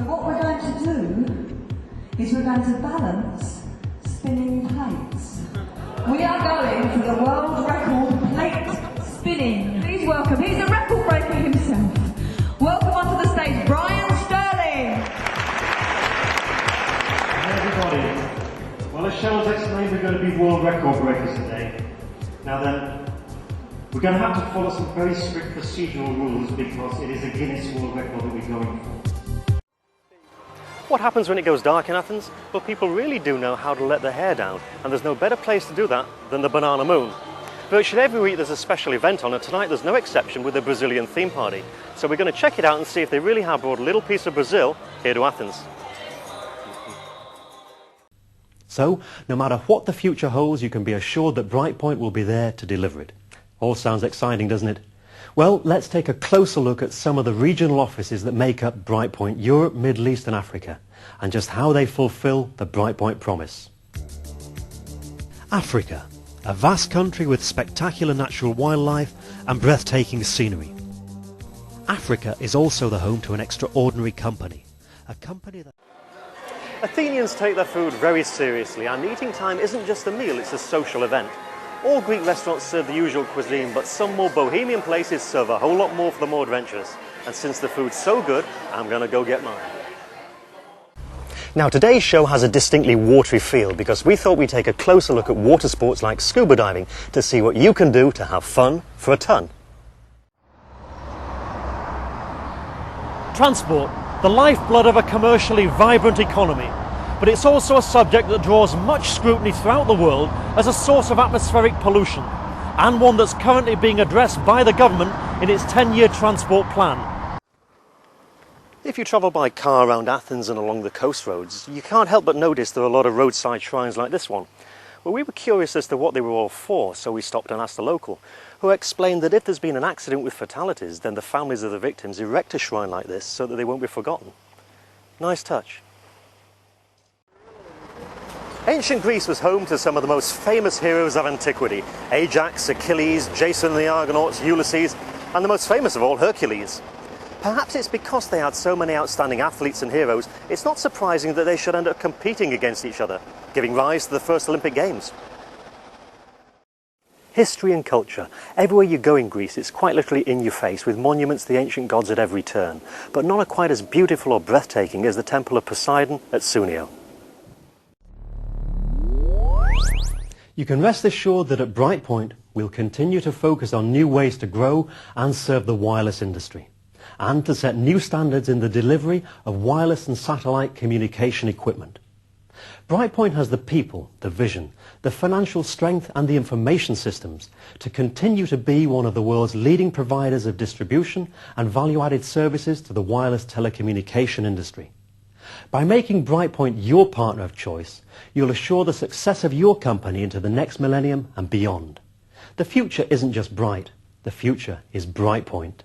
So what we're going to do is we're going to balance spinning plates. We are going for the world record plate spinning. Please welcome, he's a record breaker himself. Welcome onto the stage, Brian Sterling. Hey everybody. Well, as Cheryl's explained, we're going to be world record breakers today. Now then, we're going to have to follow some very strict procedural rules because it is a Guinness World Record that we're going for. What happens when it goes dark in Athens? Well, people really do know how to let their hair down, and there's no better place to do that than the Banana Moon. Virtually every week there's a special event on, and tonight there's no exception with the Brazilian theme party. So we're going to check it out and see if they really have brought a little piece of Brazil here to Athens. So, no matter what the future holds, you can be assured that Brightpoint will be there to deliver it. All sounds exciting, doesn't it? Well, let's take a closer look at some of the regional offices that make up Brightpoint Europe, Middle East and Africa, and just how they fulfill the Brightpoint promise. Africa, a vast country with spectacular natural wildlife and breathtaking scenery. Africa is also the home to an extraordinary company, a company that... Athenians take their food very seriously, and eating time isn't just a meal, it's a social event. All Greek restaurants serve the usual cuisine, but some more bohemian places serve a whole lot more for the more adventurous. And since the food's so good, I'm going to go get mine. Now, today's show has a distinctly watery feel because we thought we'd take a closer look at water sports like scuba diving to see what you can do to have fun for a ton. Transport, the lifeblood of a commercially vibrant economy. But it's also a subject that draws much scrutiny throughout the world as a source of atmospheric pollution, and one that's currently being addressed by the government in its 10-year transport plan. If you travel by car around Athens and along the coast roads, you can't help but notice there are a lot of roadside shrines like this one. Well, we were curious as to what they were all for, so we stopped and asked a local, who explained that if there's been an accident with fatalities, then the families of the victims erect a shrine like this so that they won't be forgotten. Nice touch. Ancient Greece was home to some of the most famous heroes of antiquity: Ajax, Achilles, Jason and the Argonauts, Ulysses, and the most famous of all, Hercules. Perhaps it's because they had so many outstanding athletes and heroes, it's not surprising that they should end up competing against each other, giving rise to the first Olympic Games. History and culture. Everywhere you go in Greece, it's quite literally in your face, with monuments to the ancient gods at every turn, but none are quite as beautiful or breathtaking as the Temple of Poseidon at Sunio. You can rest assured that at Brightpoint we'll continue to focus on new ways to grow and serve the wireless industry, and to set new standards in the delivery of wireless and satellite communication equipment. Brightpoint has the people, the vision, the financial strength and the information systems to continue to be one of the world's leading providers of distribution and value-added services to the wireless telecommunication industry. By making Brightpoint your partner of choice, you'll assure the success of your company into the next millennium and beyond. The future isn't just bright, the future is Brightpoint.